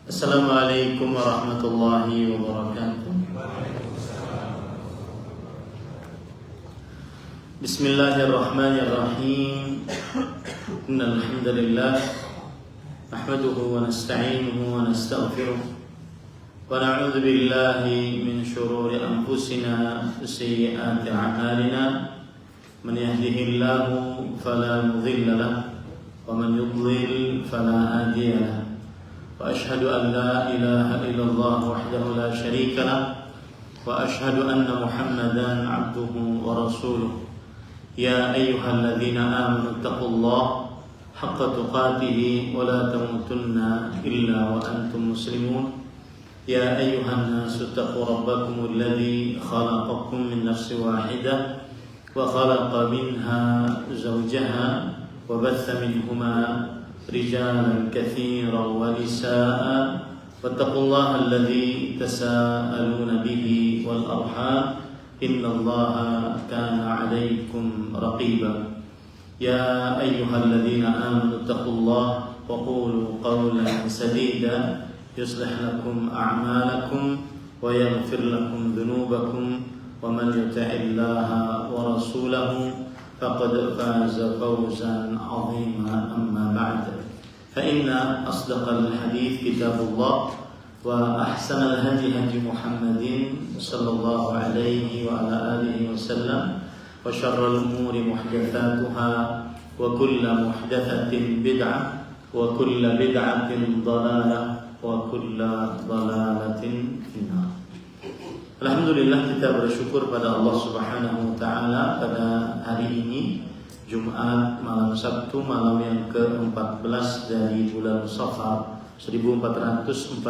Assalamualaikum warahmatullahi wabarakatuh. Bismillahirrahmanirrahim. Innal hamdalillah nahmaduhu wa nasta'inuhu wa nastaghfiruh wa na'udzu billahi min shururi anfusina wa sayyiati a'malina. Man yahdihillahu fala mudilla lahu wa man yudlil fala hadiya lahu. وأشهد أن لا إله إلا الله وحده لا شريك له وأشهد أن محمدا عبده ورسوله يا أيها الذين آمنوا اتقوا الله حق تقاته ولا تموتن إلا وأنتم مسلمون يا أيها الناس اتقوا ربكم الذي خلقكم من نفس واحدة وخلق منها زوجها وبث منهما رجالا كثيرا ونساء واتقوا الله الذي تساءلون به والأرحام إن الله كان عليكم رقيبا يا أيها الذين آمنوا اتقوا الله وقولوا قولا سديدا يصلح لكم أعمالكم ويغفر لكم ذنوبكم ومن يطع الله ورسوله فقد فاز فوزا عظيما. أما بعد فإن أصدق الحديث كتاب الله وأحسن الهدي هدي محمد صلى الله عليه وعلى آله وسلم وشر الأمور محدثاتها وكل محدثة بدعة وكل بدعة ضلالة وكل ضلالة في النار. Alhamdulillah, kita bersyukur pada Allah Subhanahu wa taala pada hari ini Jumat malam Sabtu, malam yang ke-14 dari bulan Safar 1447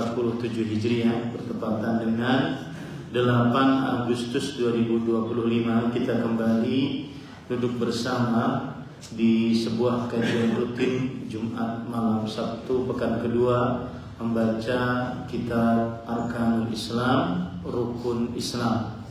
Hijriah, bertepatan dengan 8 Agustus 2025. Kita kembali duduk bersama di sebuah kajian rutin Jumat malam Sabtu pekan kedua, membaca kitab Arkanul Islam, Rukun Islam.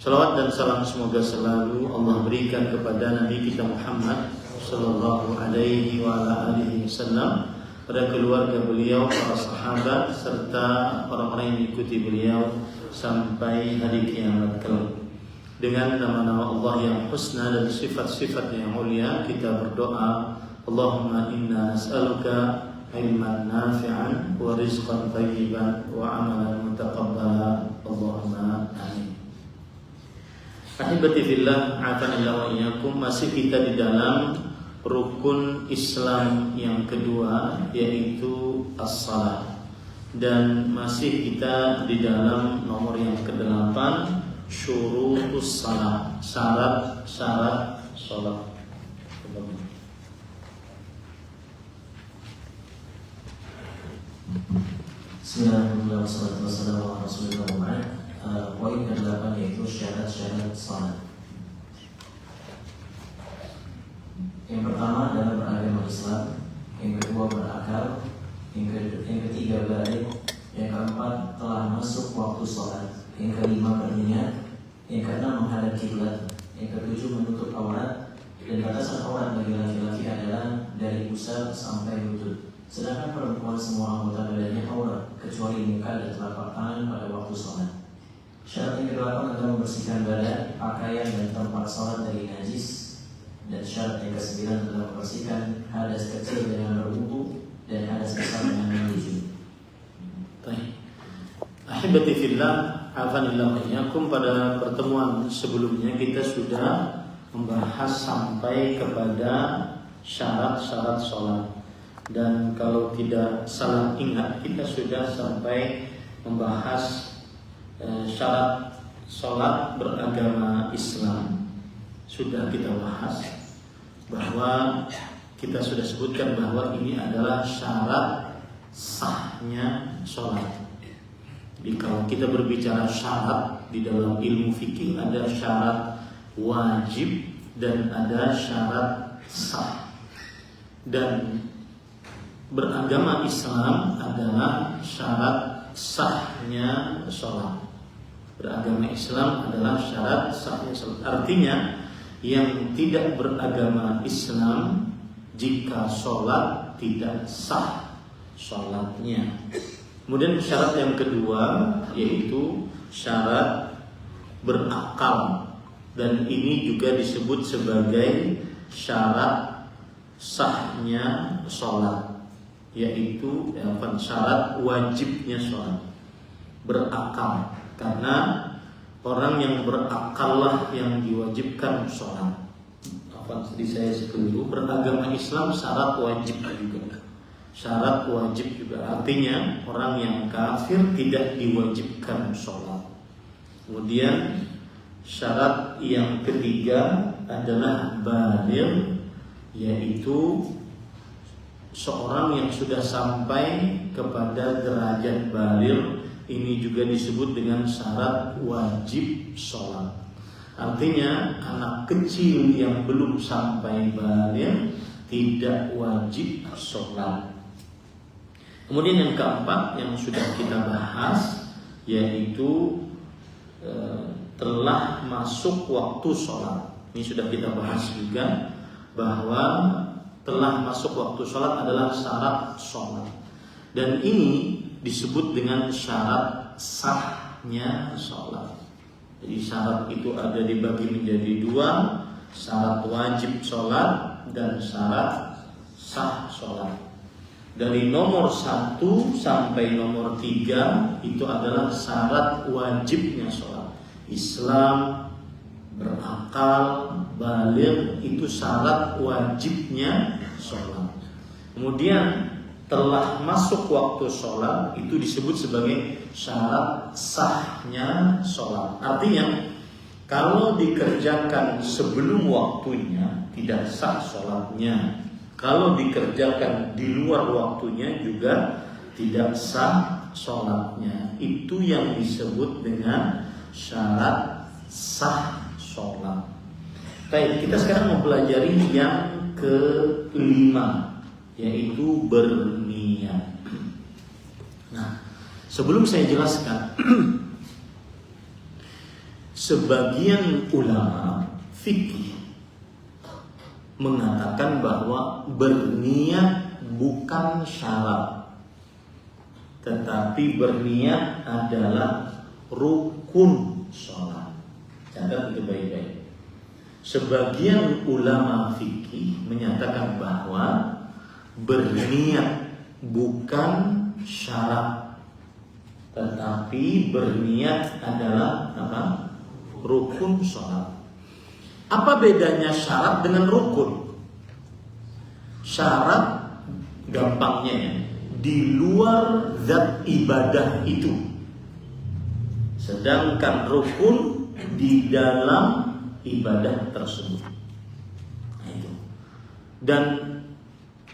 Salawat dan salam semoga selalu Allah berikan kepada Nabi kita Muhammad sallallahu alaihi wa ala alihi wasallam, pada keluarga beliau, para sahabat, serta orang-orang yang mengikuti beliau sampai hari kiamat kelak. Dengan nama-nama Allah yang husna dan sifat-sifat yang mulia, kita berdoa, Allahumma inna nas'aluka ilman nafi'an wa rizqan thayyiban wa amalan mutaqabbala. Allahumma amin. Ahibati fillah, a'tanillahu wa iyyakum. Masih kita di dalam rukun Islam yang kedua, yaitu as-salat, dan masih kita di dalam nomor yang ke-8, syurutus salat, syarat-syarat salat. Bismillahirrahmanirrahim. Wassalamualaikum warahmatullahi wabarakatuh. Poin ke-8 yaitu syarat-syarat salat. Yang pertama adalah beragama Islam, yang kedua berakal, yang ketiga balik, yang keempat telah masuk waktu salat, yang kelima berniat, yang keenam menghadap kiblat, yang ketujuh menutup aurat, dan batasan aurat bagi laki-laki adalah dari pusar sampai lutut. Sedangkan perempuan semua anggota badannya aurat kecuali muka dan telapak tangan pada waktu sholat. Syarat yang ke-8 adalah membersihkan badan, pakaian dan tempat sholat dari najis. Dan syarat yang ke-9 adalah membersihkan hadas kecil dengan berwudu dan hadas besar dengan menuju. Ahibati fillah, afanillahu iyyakum. Pada pertemuan sebelumnya kita sudah membahas sampai kepada syarat-syarat sholat. Dan kalau tidak salah ingat, kita sudah sampai membahas syarat sholat beragama Islam. Sudah kita bahas bahwa kita sudah sebutkan bahwa ini adalah syarat sahnya sholat. Jadi kalau kita berbicara syarat di dalam ilmu fikih, ada syarat wajib dan ada syarat sah. Dan beragama Islam adalah syarat sahnya sholat. Beragama Islam adalah syarat sahnya sholat. Artinya yang tidak beragama Islam, jika sholat tidak sah sholatnya. Kemudian syarat yang kedua yaitu syarat berakal, dan ini juga disebut sebagai syarat sahnya sholat, yaitu syarat wajibnya sholat, berakal. Karena orang yang berakal lah yang diwajibkan sholat. Tadi saya sekeliru, beragama Islam syarat wajib juga. Syarat wajib juga artinya orang yang kafir tidak diwajibkan sholat. Kemudian syarat yang ketiga adalah baligh, yaitu seorang yang sudah sampai kepada derajat baligh. Ini juga disebut dengan syarat wajib sholat. Artinya anak kecil yang belum sampai baligh tidak wajib sholat. Kemudian yang keempat yang sudah kita bahas yaitu telah masuk waktu sholat. Ini sudah kita bahas juga bahwa telah masuk waktu sholat adalah syarat sholat, dan ini disebut dengan syarat sahnya sholat. Jadi syarat itu ada dibagi menjadi dua, syarat wajib sholat dan syarat sah sholat. Dari nomor 1 sampai nomor 3 itu adalah syarat wajibnya sholat. Islam, berakal, baligh itu syarat wajibnya sholat. Kemudian telah masuk waktu sholat itu disebut sebagai syarat sahnya sholat. Artinya kalau dikerjakan sebelum waktunya tidak sah sholatnya. Kalau dikerjakan di luar waktunya juga tidak sah sholatnya. Itu yang disebut dengan syarat sah sholat. Baik, kita sekarang mempelajari yang kelima, yaitu berniat. Nah, sebelum saya jelaskan, sebagian ulama fikih mengatakan bahwa berniat bukan syarat, tetapi berniat adalah rukun sholat. Catat itu baik-baik. Sebagian ulama fikih menyatakan bahwa berniat bukan syarat, tetapi berniat adalah rukun sholat. Apa bedanya syarat dengan rukun? Syarat gampangnya ya, di luar zat ibadah itu. Sedangkan rukun di dalam ibadah tersebut. Nah, itu. Dan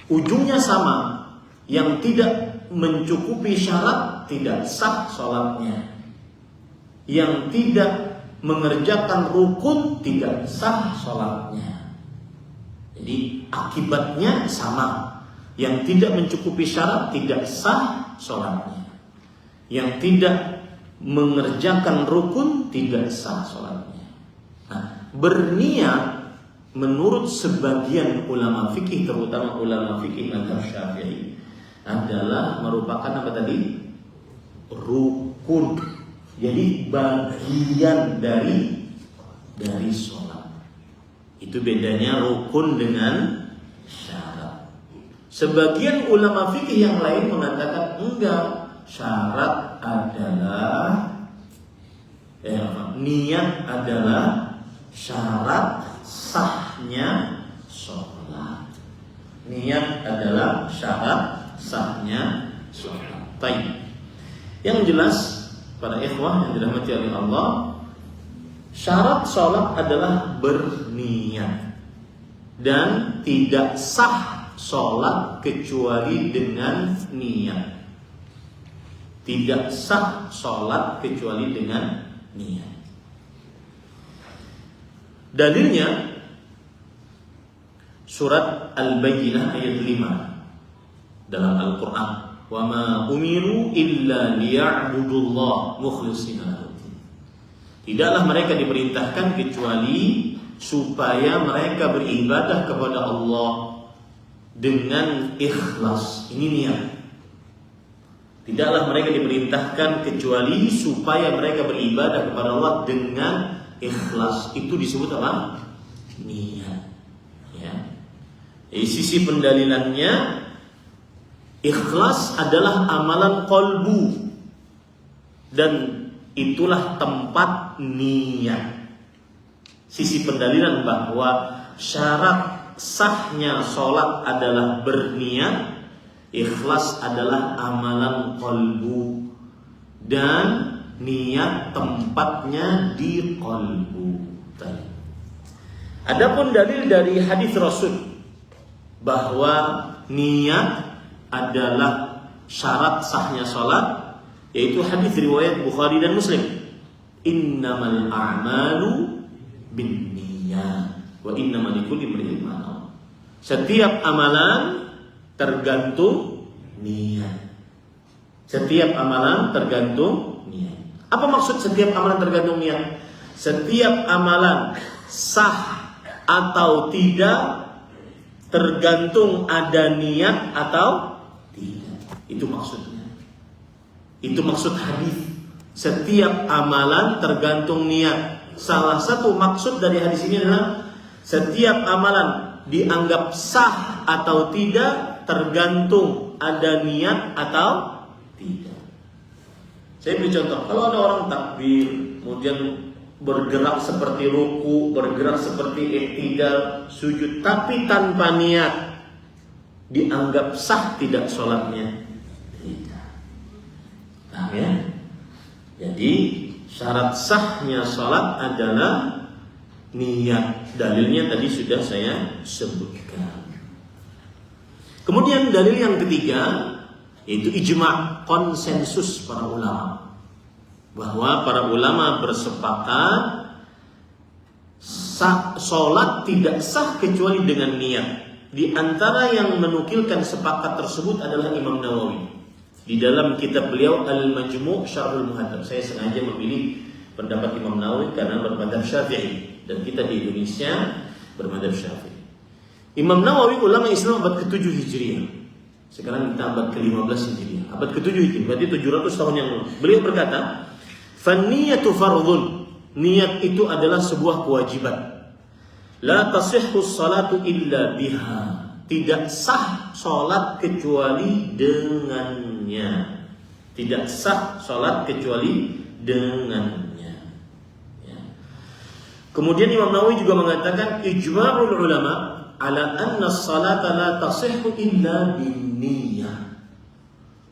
ujungnya sama. Yang tidak mencukupi syarat tidak sah sholatnya. Yang tidak mengerjakan rukun tidak sah sholatnya. Jadi akibatnya sama. Yang tidak mencukupi syarat tidak sah sholatnya. Yang tidak mengerjakan rukun tidak sah sholatnya. Nah, berniat menurut sebagian ulama fikih, terutama ulama fikih mazhab Syafi'i, adalah merupakan apa tadi? Rukun. Jadi bagian dari sholat. Itu bedanya rukun dengan syarat. Sebagian ulama fikih yang lain mengatakan enggak, syarat adalah niat adalah syarat sahnya sholat. Niat adalah syarat sahnya sholat. Baik. Yang jelas para ikhwah yang dirahmati oleh Allah, syarat sholat adalah berniat, dan tidak sah sholat kecuali dengan niat. Tidak sah sholat kecuali dengan niat. Dalilnya surat Al-Bayyinah ayat 5 dalam Al-Quran. Wa ma umiru illa liya'budullah mukhlishina lahu-d-din. Tidaklah mereka diperintahkan kecuali supaya mereka beribadah kepada Allah dengan ikhlas. Ini niat. Tidaklah mereka diperintahkan kecuali supaya mereka beribadah kepada Allah dengan ikhlas. Itu disebut apa? Niat. Ya. Sisi pendalilannya, ikhlas adalah amalan qalbu dan itulah tempat niat. Sisi pendalilan bahwa syarat sahnya sholat adalah berniat, ikhlas adalah amalan qalbu dan niat tempatnya di qalbu. Adapun dalil dari hadis Rasul bahwa niat adalah syarat sahnya sholat, yaitu hadis riwayat Bukhari dan Muslim. Innamal a'malu binniyat wa innamal likulli imri'in ma nawa. Setiap amalan tergantung niat. Setiap amalan tergantung niat. Apa maksud setiap amalan tergantung niat? Setiap amalan sah atau tidak tergantung ada niat atau tidak. Itu maksudnya. Itu maksud hadis. Setiap amalan tergantung niat. Salah satu maksud dari hadis ini adalah setiap amalan dianggap sah atau tidak tergantung ada niat atau tidak. Saya beri contoh. Kalau ada orang takbir, kemudian bergerak seperti ruku, bergerak seperti iktidal, sujud, tapi tanpa niat, dianggap sah tidak sholatnya? Tidak. Nah, ya. Jadi syarat sahnya sholat adalah niat. Dalilnya tadi sudah saya sebutkan. Kemudian dalil yang ketiga yaitu ijma', konsensus para ulama, bahwa para ulama bersepakat sholat tidak sah kecuali dengan niat. Di antara yang menukilkan sepakat tersebut adalah Imam Nawawi. Di dalam kitab beliau Al-Majmu' Syarhul Muhadzab. Saya sengaja memilih pendapat Imam Nawawi karena bermadzhab Syafi'i dan kita di Indonesia bermadzhab Syafi'i. Imam Nawawi ulama Islam abad ke-7 Hijriah. Sekarang kita abad ke-15 Hijriah. Abad ke-7 Hijriah, berarti 700 tahun yang lalu. Beliau berkata, "Fan-niyatu fardhun." Niat itu adalah sebuah kewajiban. La tasihhu sholatu illa biha. Tidak sah sholat kecuali dengannya. Tidak sah sholat kecuali dengannya. Ya. Kemudian Imam Nawawi juga mengatakan ijma'ul ulama ala anna sholata la tasihhu illa binniyah.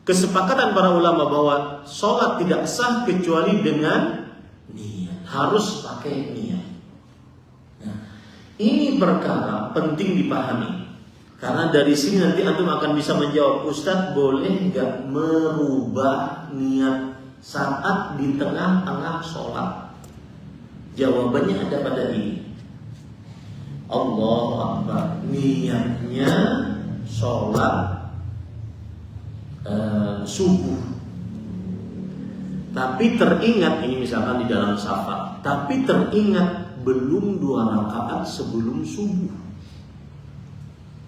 Kesepakatan para ulama bahwa sholat tidak sah kecuali dengan niat. Harus pakai niat. Nah, ini perkara penting dipahami. Karena dari sini nanti antum akan bisa menjawab, Ustaz, boleh nggak merubah niat saat di tengah-tengah sholat? Jawabannya ada pada ini. Allahu Akbar. Niatnya sholat subuh. Tapi teringat, ini misalkan di dalam safar, tapi teringat belum 2 rakaat sebelum subuh.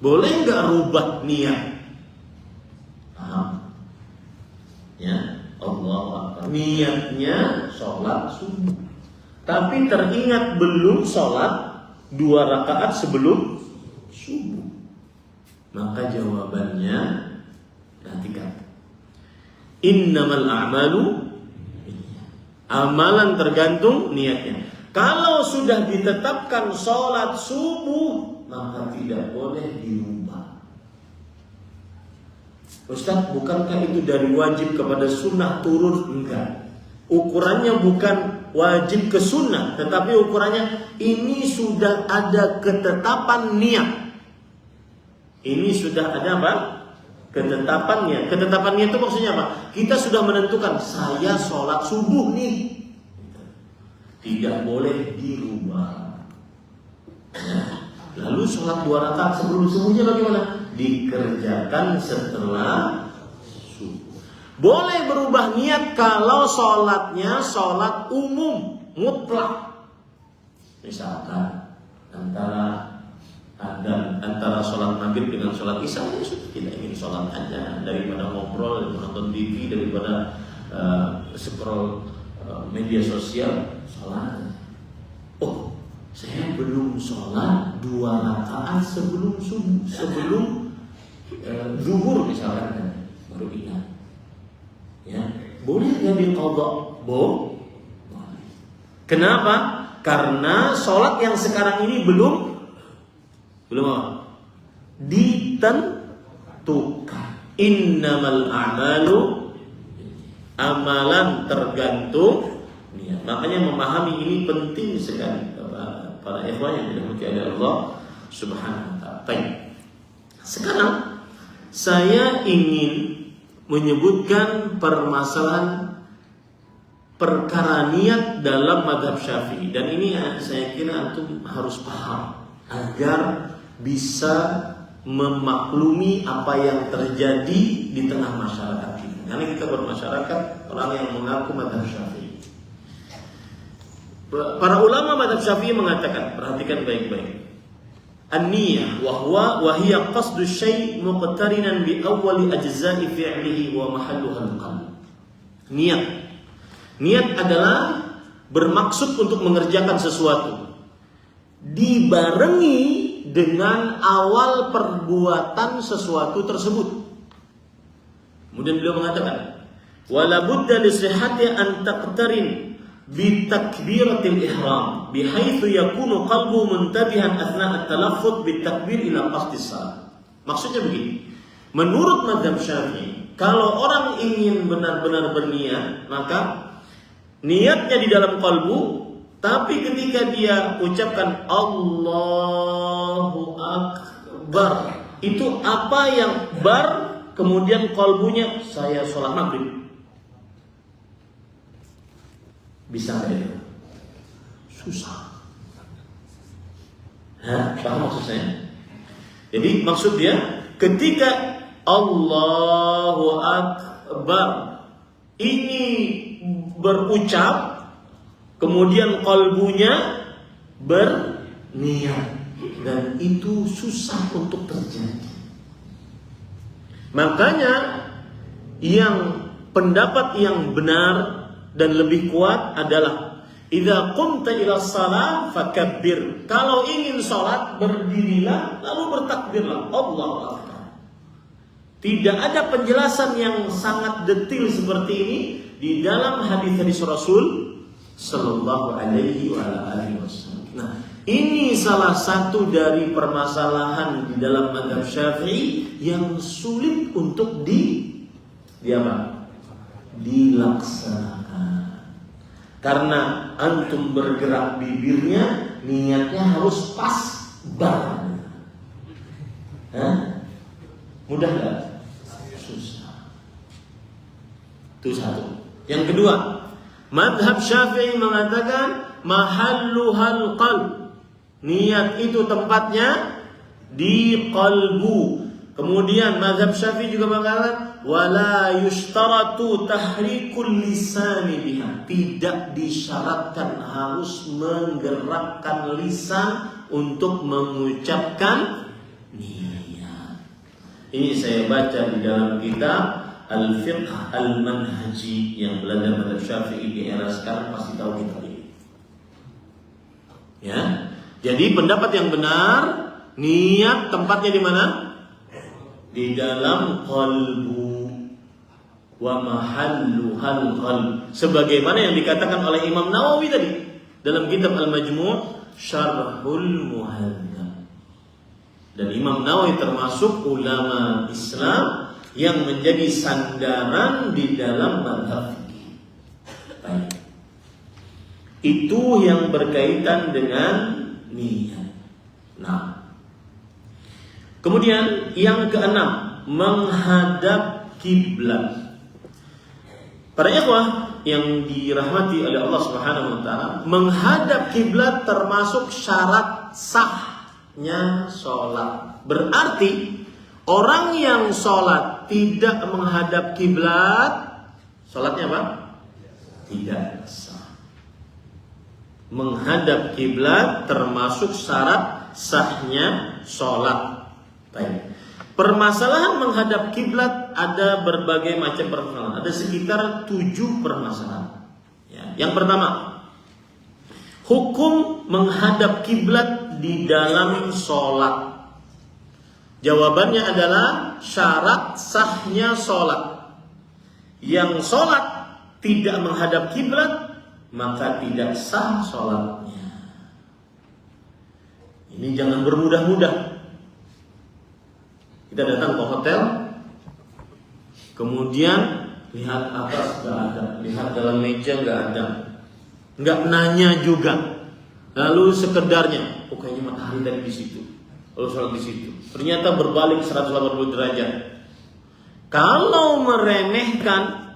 Boleh nggak rubah niat? Paham? Ya, Allah Akbar. Niatnya sholat subuh, tapi teringat belum sholat 2 rakaat sebelum subuh. Maka jawabannya perhatikan. Innamal a'malu, amalan tergantung niatnya. Kalau sudah ditetapkan sholat subuh, maka tidak boleh dirubah. Ustaz, bukankah itu dari wajib kepada sunnah turun? Enggak. Ukurannya bukan wajib ke sunnah, tetapi ukurannya ini sudah ada ketetapan niat. Ini sudah ada apa? Ketetapannya. Ketetapannya itu maksudnya apa? Kita sudah menentukan, saya sholat subuh nih. Tidak boleh dirubah. Ya. Lalu sholat 2 rakaat sebelum subuhnya bagaimana? Dikerjakan setelah subuh. Boleh berubah niat kalau sholatnya sholat umum mutlak. Misalkan antara Dan antara sholat maghrib dengan sholat isya, ya sudah, kita ingin sholat aja daripada ngobrol, menonton TV, daripada scroll media sosial, sholat. Oh, saya belum sholat 2 rakaat sebelum subuh, sebelum zuhur misalkan, baru ingat. Ya, boleh nggak diqadha? Boleh. Kenapa? Karena sholat yang sekarang ini belum apa? Ditentukan. Innamal a'malu, amalan tergantung niat. Makanya memahami ini penting sekali para ikhwan yang dirahmati oleh Allah Subhanahu wa taala. Baik. Sekarang saya ingin menyebutkan permasalahan perkara niat dalam mazhab Syafi'i, dan ini saya kira antum harus paham agar bisa memaklumi apa yang terjadi di tengah masyarakat ini. Karena kita bermasyarakat orang yang mengaku mazhab Syafi'i. Para ulama mazhab Syafi'i mengatakan, perhatikan baik-baik. An-niyah wa hiya qasdu syai' muqtarinan bi awwali ajza'i fi'lihi wa mahalluha al-qalb. Niat adalah bermaksud untuk mengerjakan sesuatu dibarengi dengan awal perbuatan sesuatu tersebut. Kemudian beliau mengatakan, wala budda li sihhati an taqtarin bi takbiratil ihram bihaitsu yakunu qalbu muntabihan athna at-talaffuz bit takbir ila qasdis salat. Maksudnya begini, menurut mazhab Syafi'i, kalau orang ingin benar-benar berniat, maka niatnya di dalam kalbu, tapi ketika dia ucapkan Allahu Akbar, itu apa yang bar, kemudian kalbunya saya sholat maghrib. Bisa nggak itu? Susah. Paham maksud saya? Jadi maksud dia, ketika Allahu Akbar ini berucap, kemudian kalbunya berniat, dan itu susah untuk terjadi. Makanya yang pendapat yang benar dan lebih kuat adalah idza qumta ila shalah fakabbir. Kalau ingin salat, berdirilah lalu bertakbirlah, Allahu Akbar. Tidak ada penjelasan yang sangat detail seperti ini di dalam hadis-hadis Rasul sallallahu alaihi wasallam. Nah, ini salah satu dari permasalahan di dalam mazhab Syafi'i yang sulit untuk dilaksanakan. Karena antum bergerak bibirnya, niatnya harus pas banget. Mudah enggak? Susah. Itu satu. Yang kedua, mazhab Syafi'i mengatakan mahalluhal qalb. Niat itu tempatnya di qalbu. Kemudian mazhab Syafi'i juga mengatakan wala yushtaratu tahrikul lisani biha. Tidak disyaratkan harus menggerakkan lisan untuk mengucapkan niat. Ini saya baca di dalam kitab Al-Fiqh Al-Manhaji yang belajar mazhab Syafi'i di era sekarang pasti tahu kitab ini. Ya. Jadi pendapat yang benar, niat tempatnya di mana? Di dalam qalbu. Wa mahalluhal qalb. Sebagaimana yang dikatakan oleh Imam Nawawi tadi dalam kitab Al-Majmu' Syarhul Muhadzab. Dan Imam Nawawi termasuk ulama Islam yang menjadi sandaran di dalam mazhab fikih. Baik. Itu yang berkaitan dengan niat. Nah, kemudian yang keenam, menghadap kiblat. Para ikhwah yang dirahmati oleh Allah Subhanahu wa taala, menghadap kiblat termasuk syarat sahnya sholat. Berarti orang yang sholat tidak menghadap kiblat, sholatnya apa? Tidak sah. Menghadap kiblat termasuk syarat sahnya sholat. Baik. Permasalahan menghadap kiblat ada berbagai macam permasalahan. Ada sekitar 7 permasalahan. Ya. Yang pertama, hukum menghadap kiblat di dalam sholat. Jawabannya adalah syarat sahnya sholat. Yang sholat tidak menghadap kiblat, maka tidak sah sholatnya. Ini jangan bermudah-mudah. Kita datang ke hotel, kemudian lihat atas nggak ada, lihat dalam meja nggak ada, nggak nanya juga, lalu sekedarnya, oh kayaknya matahari tadi di situ, lalu sholat di situ. Ternyata berbalik 180 derajat. Kalau meremehkan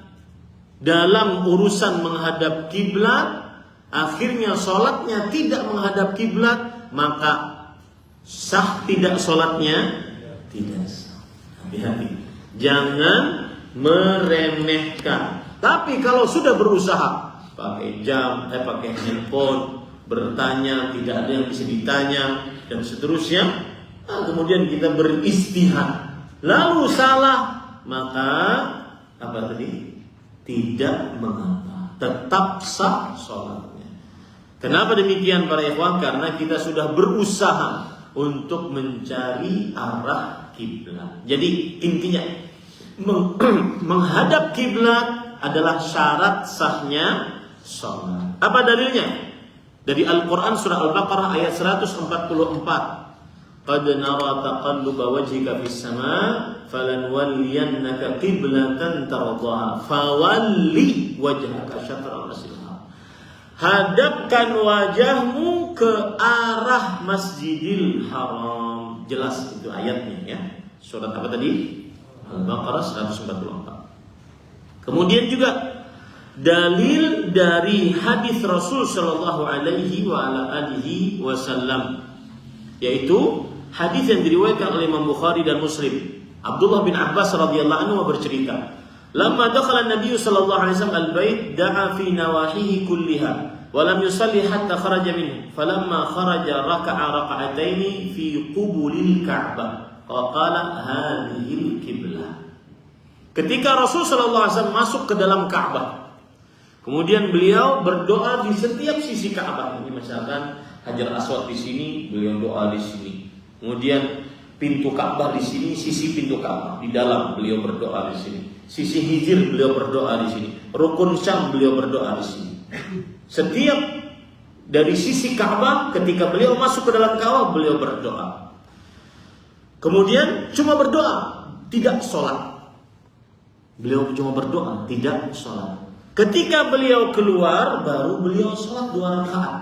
dalam urusan menghadap kiblat, akhirnya sholatnya tidak menghadap kiblat, maka sah tidak sholatnya? Tidak sah. Hati-hati, jangan meremehkan. Tapi kalau sudah berusaha pakai jam, pakai handphone, bertanya, tidak ada yang bisa ditanya dan seterusnya, kemudian kita beristihad, lalu salah, maka apa tadi? Tidak mengapa, tetap sah sholatnya. Kenapa demikian para ikhwan? Karena kita sudah berusaha untuk mencari arah kiblat. Jadi intinya menghadap kiblat adalah syarat sahnya sholat. Apa dalilnya? Dari Al-Quran surah Al-Baqarah ayat 144. Qad nara taqalluba wajhika fis sama' falanwalliyannaka qiblatan tardaha fawalli wajhaka syatral masjidil haram. Hadapkan wajahmu ke arah Masjidil Haram. Jelas itu ayatnya ya. Surat apa tadi? Al-Baqarah 144. Kemudian juga dalil dari hadis Rasul sallallahu alaihi wasallam, yaitu hadis yang diriwayatkan oleh Imam Bukhari dan Muslim. Abdullah bin Abbas radhiyallahu anhu bercerita, "Lamma dakhala an-nabiy sallallahu alaihi wasallam al-bait, da'a fi nawahihi kulliha wa lam yusalli hatta kharaja minhu. Falamma kharaja raka'a raka'ataini fi qubulil Ka'bah. Wa qala hadhihi al-qiblah." Ketika Rasul sallallahu alaihi wasallam masuk ke dalam Ka'bah, kemudian beliau berdoa di setiap sisi Ka'bah. Ini misalkan Hajar Aswad di sini, beliau doa di sini. Kemudian pintu Ka'bah di sini, sisi pintu Ka'bah di dalam beliau berdoa di sini. Sisi Hijr beliau berdoa di sini. Rukun Syam beliau berdoa di sini. Setiap dari sisi Ka'bah ketika beliau masuk ke dalam Ka'bah beliau berdoa. Kemudian cuma berdoa, tidak sholat. Beliau cuma berdoa, tidak sholat. Ketika beliau keluar baru beliau sholat 2 rakaat.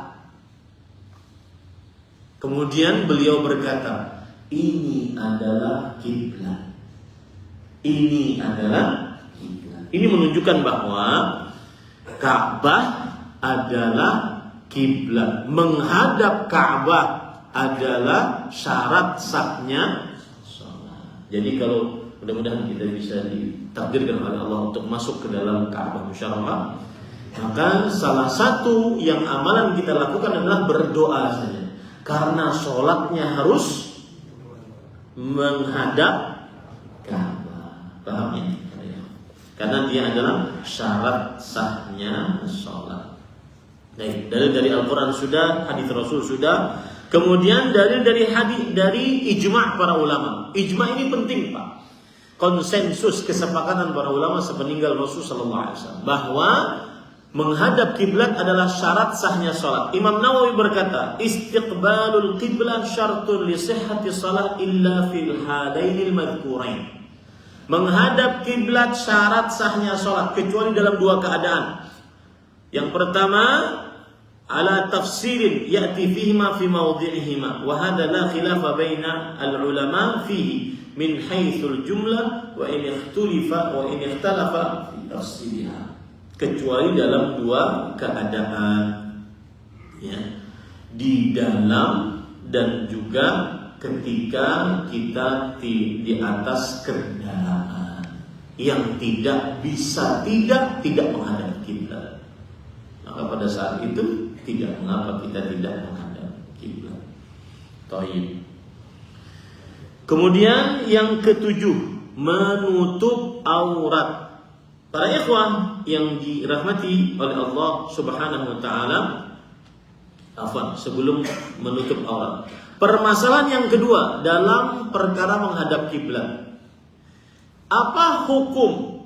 Kemudian beliau berkata, ini adalah kiblat. Ini adalah kiblat. Ini menunjukkan bahwa Ka'bah adalah kiblat. Menghadap Ka'bah adalah syarat sahnya sholat. Jadi kalau mudah-mudahan kita bisa ditakdirkan oleh Allah untuk masuk ke dalam Ka'bah Musyarrafah, maka salah satu yang amalan kita lakukan adalah berdoa saja. Karena sholatnya harus menghadap Ka'bah. Paham ya? Karena dia adalah syarat sahnya sholat. Baik, dalil dari Al-Quran sudah, hadis Rasul sudah. Kemudian dalil dari hadis, dari ijma' para ulama. Ijma' ini penting, Pak. Konsensus kesepakatan para ulama sepeninggal Rasul sallallahu alaihi wasallam bahwa menghadap kiblat adalah syarat sahnya salat. Imam Nawawi berkata, "Istiqbalul qiblah syartun li sihhati shalah illa fil halainil madhkurain." Menghadap kiblat syarat sahnya salat kecuali dalam 2 keadaan. Yang pertama, ala tafsirin ya'ti fihima fi mawdi'ihima wa hadha la khilafa baina al-ulama fihi min haitsul jumlah wa in ikhtalafa fi tafsiriha. Kecuali dalam 2 keadaan, ya, di dalam dan juga ketika kita di atas kendaraan yang tidak bisa tidak menghadap kiblat, maka pada saat itu tidak mengapa kita tidak menghadap kiblat. Taib. Kemudian yang ketujuh, menutup aurat. Para ikhwah yang dirahmati oleh Allah Subhanahu wa taala, sebelum menutup aurat, permasalahan yang kedua dalam perkara menghadap kiblat. Apa hukum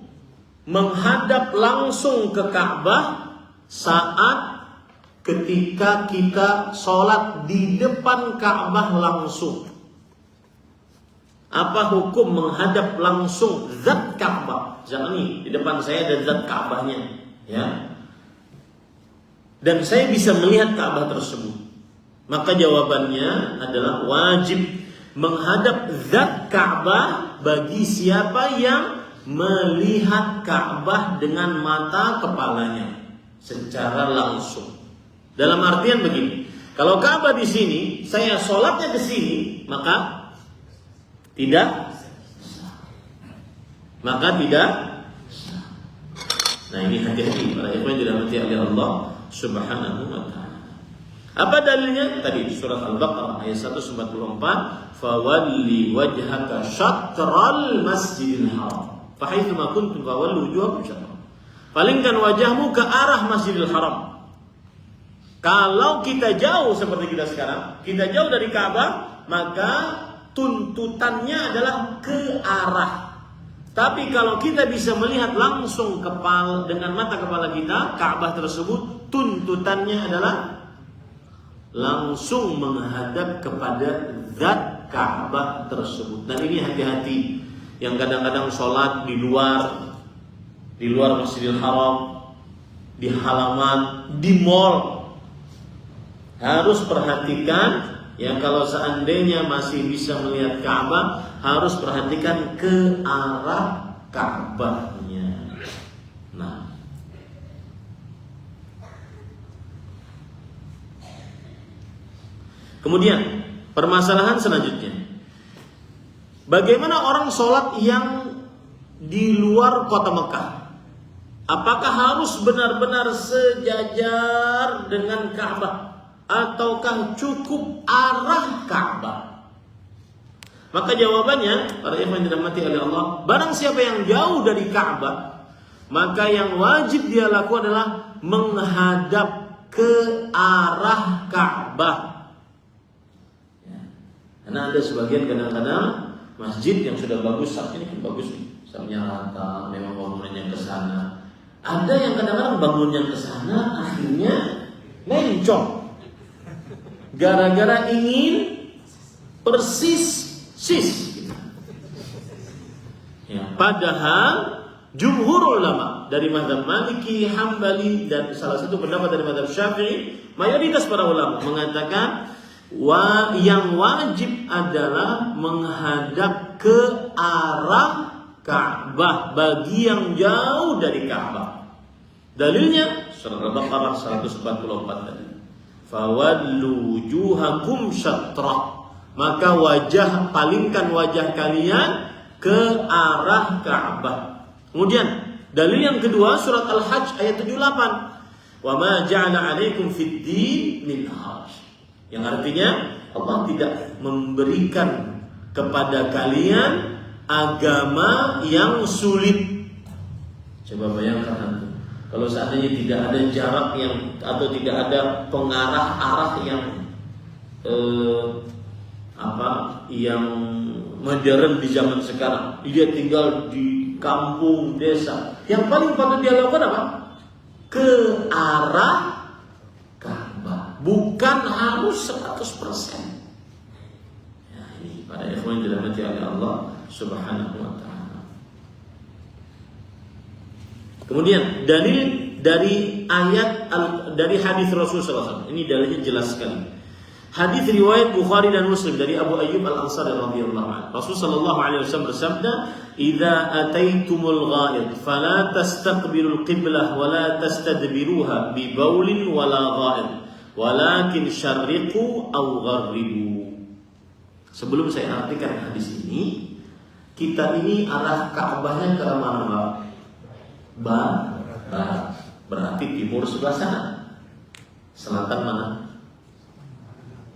menghadap langsung ke Ka'bah saat ketika kita sholat di depan Ka'bah langsung? Apa hukum menghadap langsung zat Ka'bah? Jangan nih, di depan saya ada zat Ka'bahnya, ya. Dan saya bisa melihat Ka'bah tersebut. Maka jawabannya adalah wajib menghadap zat Ka'bah bagi siapa yang melihat Ka'bah dengan mata kepalanya secara langsung. Dalam artian begini, kalau Ka'bah di sini, saya sholatnya ke sini, maka tidak. Nah, ini hati-hati para ikhwan yang dirahmati oleh Allah Subhanahu wa taala. Apa dalilnya? Tadi di surat Al-Baqarah ayat 194, "Fawalli wajhaka syatral masjidil haram. Fa haitsu ma kuntum fawallu wujuhakum syatral." Palingkan wajahmu ke arah Masjidil Haram. Kalau kita jauh seperti kita sekarang, kita jauh dari Ka'bah, maka tuntutannya adalah ke arah. Tapi kalau kita bisa melihat langsung dengan mata kepala kita Ka'bah tersebut, tuntutannya adalah langsung menghadap kepada zat Ka'bah tersebut. Dan ini hati-hati yang kadang-kadang sholat di luar Masjidil Haram, di halaman, di mall, harus perhatikan. Yang kalau seandainya masih bisa melihat Ka'bah, harus perhatikan ke arah Ka'bahnya. Nah, kemudian permasalahan selanjutnya, bagaimana orang sholat yang di luar kota Mekah? Apakah harus benar-benar sejajar dengan Ka'bah, ataukah cukup arah Ka'bah? Maka jawabannya, para ikhwan yang dirahmati oleh Allah, barang siapa yang jauh dari Ka'bah, maka yang wajib dia lakukan adalah menghadap ke arah Ka'bah. Ya. Karena ada sebagian kadang-kadang masjid yang sudah bagus, saat ini kan bagus nih, misalnya rata, memang bangunannya ke sana. Ada yang kadang-kadang bangunnya ke sana, akhirnya mencong. Gara-gara ingin persis. Ya, padahal jumhur ulama dari mazhab Maliki, Hambali, dan salah satu pendapat dari mazhab Syafi'i, mayoritas para ulama mengatakan yang wajib adalah menghadap ke arah Ka'bah bagi yang jauh dari Ka'bah. Dalilnya surah Al-Baqarah 144 tadi. Fawallu wujuhakum syatrah. Maka palingkan wajah kalian ke arah Ka'bah. Kemudian dalil yang kedua surat Al-Hajj ayat 78. Wa ma ja'ala 'alaikum fid din min haraj. Yang artinya Allah tidak memberikan kepada kalian agama yang sulit. Coba bayangkan kalau seandainya tidak ada jarak atau tidak ada pengarah arah yang modern di zaman sekarang. Dia tinggal di kampung, desa. Yang paling patut dia lakukan apa? Ke arah Ka'bah. Bukan harus 100%. Ya, ini pada ikhwan yang dirahmati oleh Allah Subhanahu wa ta'ala. Kemudian dalil dari dari hadis Rasulullah SAW. Ini dalilnya jelas sekali. Hadis riwayat Bukhari dan Muslim dari Abu Ayyub Al-Ansari radhiyallahu anhu. Rasulullah sallallahu alaihi wasallam bersabda, "Idza ataitumul ghaid fala tastaqbilul qiblah wa la tastadbiruha bi baulin wala ghaid, walakin syarriqu aw gharribu." Sebelum saya artikan hadis ini, kita ini arah Ka'bahnya ke mana, Barat. Berarti timur sebelah sana. Selatan mana?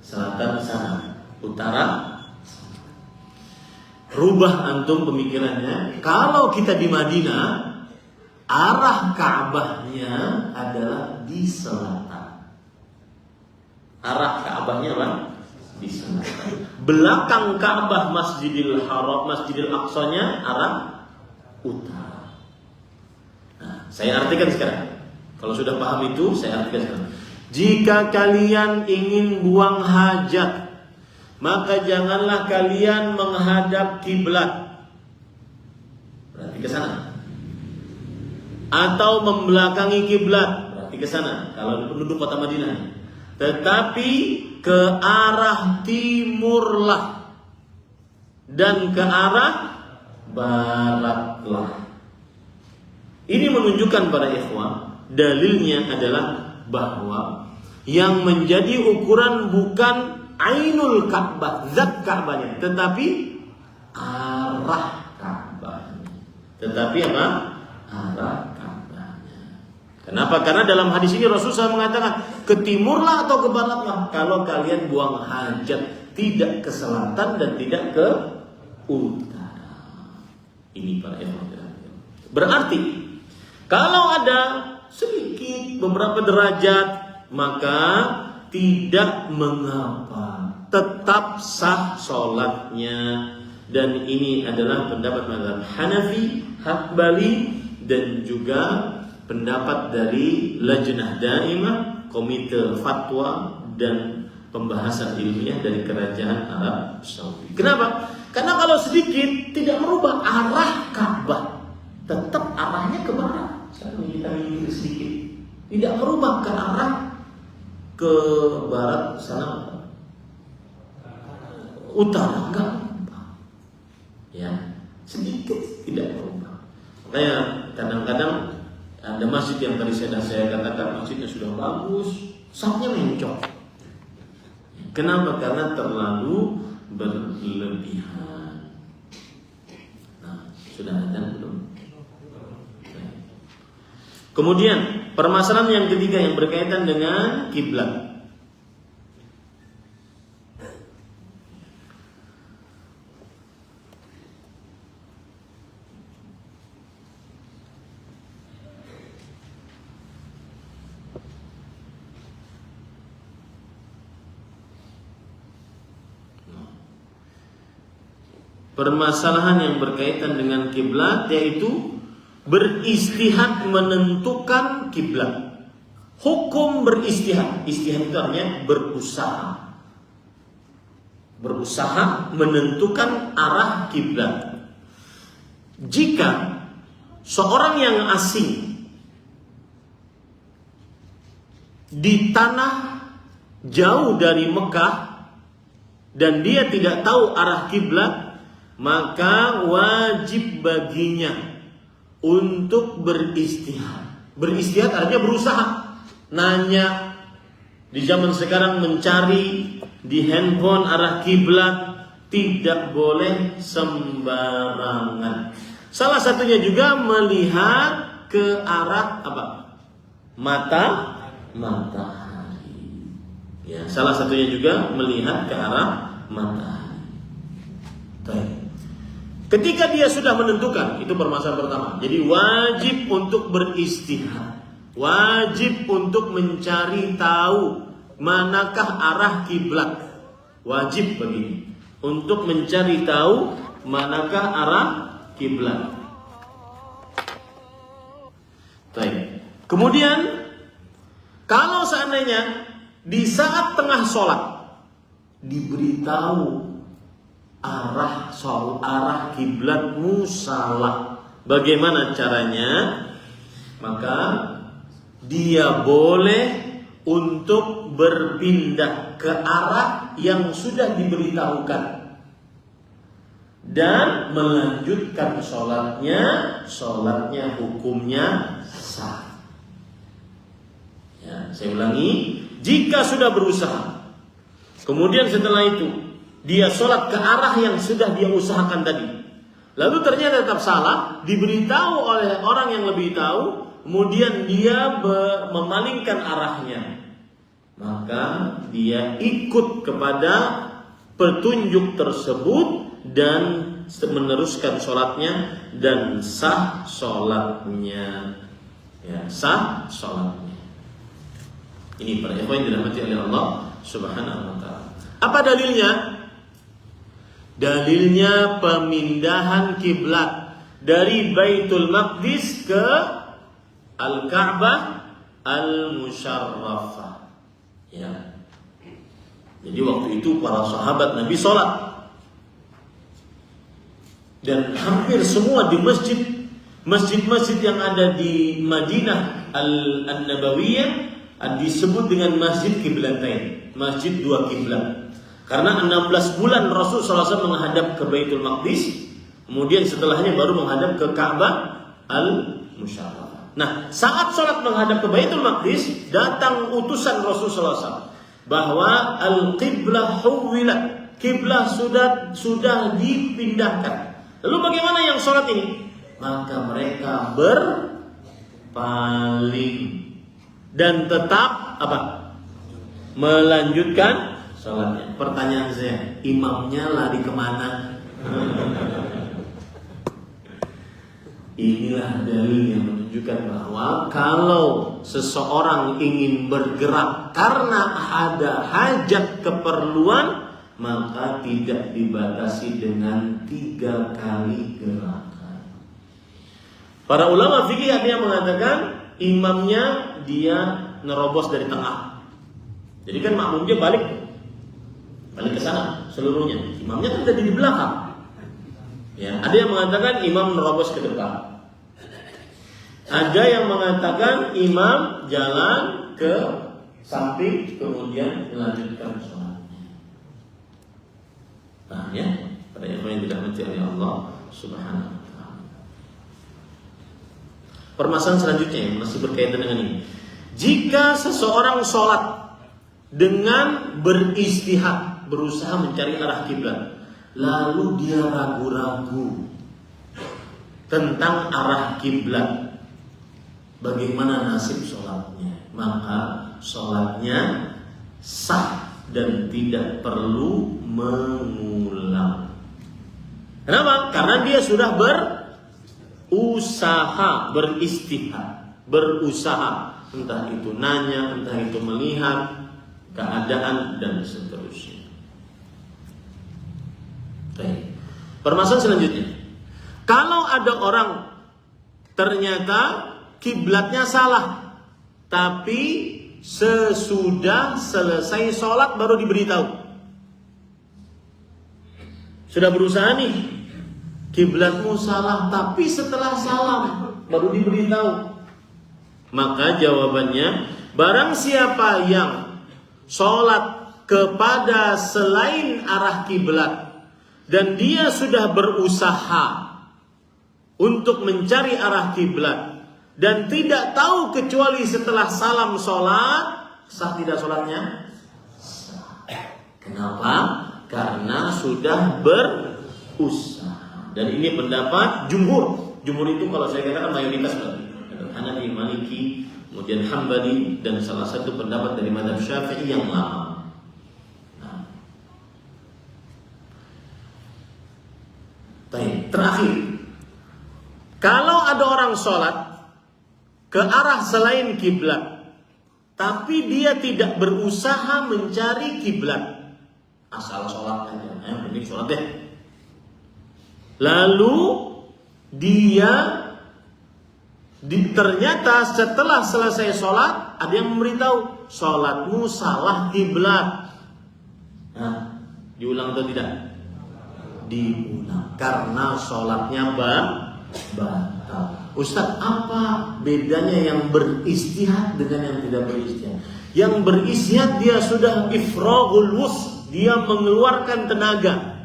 Selatan sana. utara. Rubah antum pemikirannya. Kalau kita di Madinah, arah Ka'bahnya adalah di selatan. Arah Ka'bahnya apa? Di selatan. Belakang Ka'bah Masjidil Haram, Masjidil Aqsanya arah utara. Nah, saya artikan sekarang. Kalau sudah paham itu, saya artikan sekarang. Jika kalian ingin buang hajat, maka janganlah kalian menghadap kiblat. Berarti ke sana. Atau membelakangi kiblat, berarti ke sana. Kalau penduduk kota Madinah. Tetapi ke arah timurlah dan ke arah baratlah. Ini menunjukkan para ikhwan, dalilnya adalah bahwa yang menjadi ukuran bukan ainul Ka'bah, zat Ka'bahnya, tetapi arah Ka'bahnya. Tetapi apa? Arah Ka'bahnya. Kenapa? Karena dalam hadis ini Rasulullah mengatakan, ke timurlah atau ke baratlah kalau kalian buang hajat, tidak ke selatan dan tidak ke utara. Ini para ikhwan. Berarti kalau ada sedikit beberapa derajat, maka tidak mengapa, tetap sah sholatnya. Dan ini adalah pendapat mazhab Hanafi, Hambali, dan juga pendapat dari Lajnah Daimah, Komite Fatwa dan Pembahasan Ilmiah dari Kerajaan Arab Saudi. Kenapa? Karena kalau sedikit tidak merubah arah Ka'bah, tetap arahnya ke barat. Sekarang kita mikir sedikit, tidak merubah ke arah ke barat sana, utara, enggak. Ya, sedikit tidak berubah. Makanya kadang-kadang ada masjid yang tadi saya katakan masjidnya sudah bagus, safnya mencok. Kenapa? Karena terlalu berlebihan. Nah, sudah ada belum? Kemudian permasalahan yang ketiga yang berkaitan dengan kiblat. Permasalahan yang berkaitan dengan kiblat yaitu beristihad menentukan kiblat. Hukum beristihad. Istihad itu artinya berusaha. Berusaha menentukan arah kiblat. Jika seorang yang asing di tanah jauh dari Mekah dan dia tidak tahu arah kiblat, maka wajib baginya untuk beristihad. Beristihad artinya berusaha. Nanya di zaman sekarang, mencari di handphone arah kiblat, tidak boleh sembarangan. Salah satunya juga melihat ke arah apa? Matahari. Ya, salah satunya juga melihat ke arah matahari. Baik. Ketika dia sudah menentukan, itu permasalahan pertama. Jadi wajib untuk beristihad, wajib untuk mencari tahu manakah arah kiblat. Wajib bagi untuk mencari tahu manakah arah kiblat. Baik. Kemudian kalau seandainya di saat tengah sholat diberitahu arah kiblatmu salah, bagaimana caranya? Maka dia boleh untuk berpindah ke arah yang sudah diberitahukan dan melanjutkan sholatnya hukumnya sah. Ya, saya ulangi, jika sudah berusaha, kemudian setelah itu dia sholat ke arah yang sudah dia usahakan tadi, lalu ternyata tetap salah, diberitahu oleh orang yang lebih tahu, kemudian dia memalingkan arahnya, maka dia ikut kepada petunjuk tersebut dan meneruskan sholatnya dan sah sholatnya. Ya, sah sholatnya. Ini para ikhwan yang dirahmati oleh Allah Subhanahu wa ta'ala. Apa dalilnya? Dalilnya pemindahan kiblat dari Baitul Maqdis ke Al-Ka'bah Al-Musyarrafah. Ya. Jadi waktu itu para sahabat Nabi sholat. Dan hampir semua di masjid-masjid yang ada di Madinah An-Nabawiyah disebut dengan Masjid Qiblatain, Masjid dua kiblat. Karena 16 bulan Rasul SAW menghadap ke Baitul Maqdis, kemudian setelahnya baru menghadap ke Ka'bah Al-Musyarrafah. Nah, saat sholat menghadap ke Baitul Maqdis, datang utusan Rasul SAW bahwa al-qiblah huwilat, kiblah sudah dipindahkan. Lalu bagaimana yang sholat ini? Maka mereka berpaling dan tetap apa? Melanjutkan sholatnya. Pertanyaan saya, imamnya lari kemana? Inilah dalil yang menunjukkan bahwa kalau seseorang ingin bergerak karena ada hajat keperluan, maka tidak dibatasi dengan 3 kali gerakan. Para ulama fikih ada yang mengatakan imamnya dia nerobos dari tengah. Jadi kan makmumnya balik ke sana seluruhnya. Imamnya kan tadi di belakang. Ya, ada yang mengatakan imam nerobos ke depan. Ada yang mengatakan imam jalan ke samping kemudian melanjutkan sholatnya. Nah, ya, pada yang dirahmati oleh Allah Subhanahu wa ta'ala. Permasalahan selanjutnya yang masih berkaitan dengan ini. Jika seseorang sholat dengan beristihad, berusaha mencari arah kiblat, lalu dia ragu-ragu tentang arah kiblat, bagaimana nasib sholatnya? Maka sholatnya sah dan tidak perlu mengulang. Kenapa? Karena dia sudah berusaha, entah itu nanya, entah itu melihat keadaan dan seterusnya. Baik. Permasalahan selanjutnya, kalau ada orang ternyata kiblatnya salah, tapi sesudah selesai sholat baru diberitahu. Sudah berusaha nih, kiblatmu salah, tapi setelah salam baru diberitahu. Maka jawabannya, barang siapa yang sholat kepada selain arah kiblat dan dia sudah berusaha untuk mencari arah kiblat dan tidak tahu kecuali setelah salam sholat, sah tidak sholatnya? Sah. Kenapa? Karena sudah berusaha. Dan ini pendapat jumhur. Jumhur itu kalau saya katakan mayoritas berarti. Hanafi, Maliki, kemudian Hambali, dan salah satu pendapat dari mazhab Syafi'i yang lama. Nah. Baik, terakhir. Kalau ada orang sholat ke arah selain kiblat, tapi dia tidak berusaha mencari kiblat, asal sholat aja, penting sholat deh. Lalu dia ternyata setelah selesai sholat ada yang memberitahu sholatmu salah kiblat. Nah, diulang atau tidak? Diulang karena sholatnya batal. Ustaz, apa bedanya yang beristihad dengan yang tidak beristihad? Yang beristihad dia sudah ifraghul wus, dia mengeluarkan tenaga,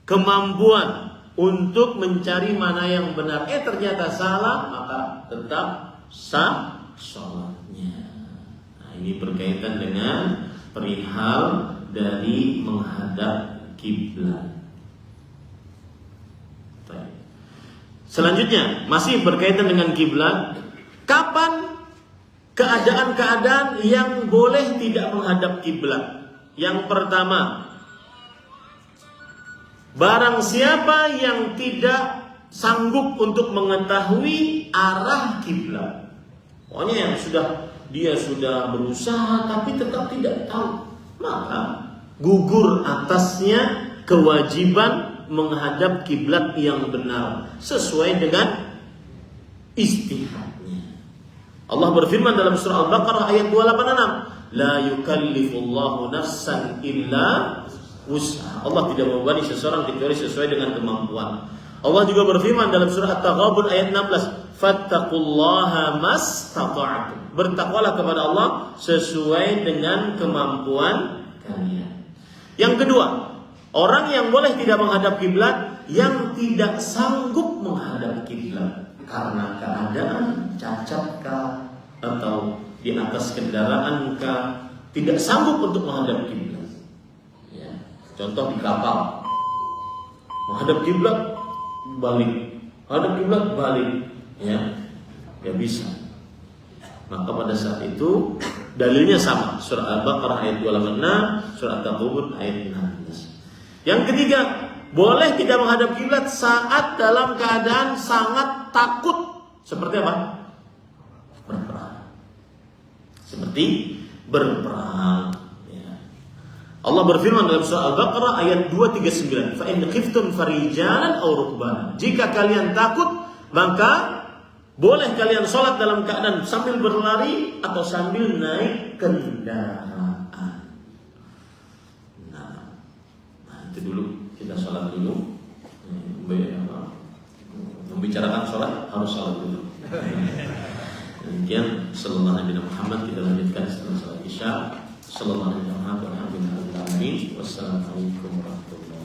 kemampuan untuk mencari mana yang benar. Ternyata salah, maka tetap sah sholatnya. Nah, ini berkaitan dengan perihal dari menghadap kiblat. Selanjutnya masih berkaitan dengan kiblat. Kapan keadaan-keadaan yang boleh tidak menghadap kiblat? Yang pertama, barang siapa yang tidak sanggup untuk mengetahui arah kiblat, pokoknya yang dia sudah berusaha tapi tetap tidak tahu, maka gugur atasnya kewajiban menghadap kiblat yang benar sesuai dengan ijtihadnya. Allah berfirman dalam surah Al-Baqarah ayat 286, la yukallifullahu nafsan illa wus'aha. Allah tidak membebani seseorang kecuali sesuai dengan kemampuan. Allah juga berfirman dalam surah At-Taghabun ayat 16, fattaqullaha mastata'tum. Bertakwalah kepada Allah sesuai dengan kemampuan kalian. Yang kedua, orang yang boleh tidak menghadap kiblat yang tidak sanggup menghadap kiblat karena keadaan cacatkah atau di atas kendaraan kah, tidak sanggup untuk menghadap kiblat. Ya. Contoh di kapal, menghadap kiblat balik, menghadap kiblat balik, ya, nggak bisa. Maka pada saat itu dalilnya sama, surah Al-Baqarah ayat 286, surah At-Taghabun ayat 16. Yang ketiga, boleh tidak menghadap kiblat saat dalam keadaan sangat takut. Seperti apa? Berperang. Seperti berperang. Ya. Allah berfirman dalam surah Al-Baqarah ayat 239, fa in khiftum farijalan aw rukbanan. Jika kalian takut, maka boleh kalian sholat dalam keadaan sambil berlari atau sambil naik kendaraan. Nah, itu dulu. Kita sholat dulu. Membicarakan sholat harus sholat dulu. Demikian sallallahu alaihi Muhammad, kita lanjutkan setelah sholat isya. Sallallahu alaihi Muhammad, walhamdulillah. Wassalamualaikum warahmatullahi wabarakatuh.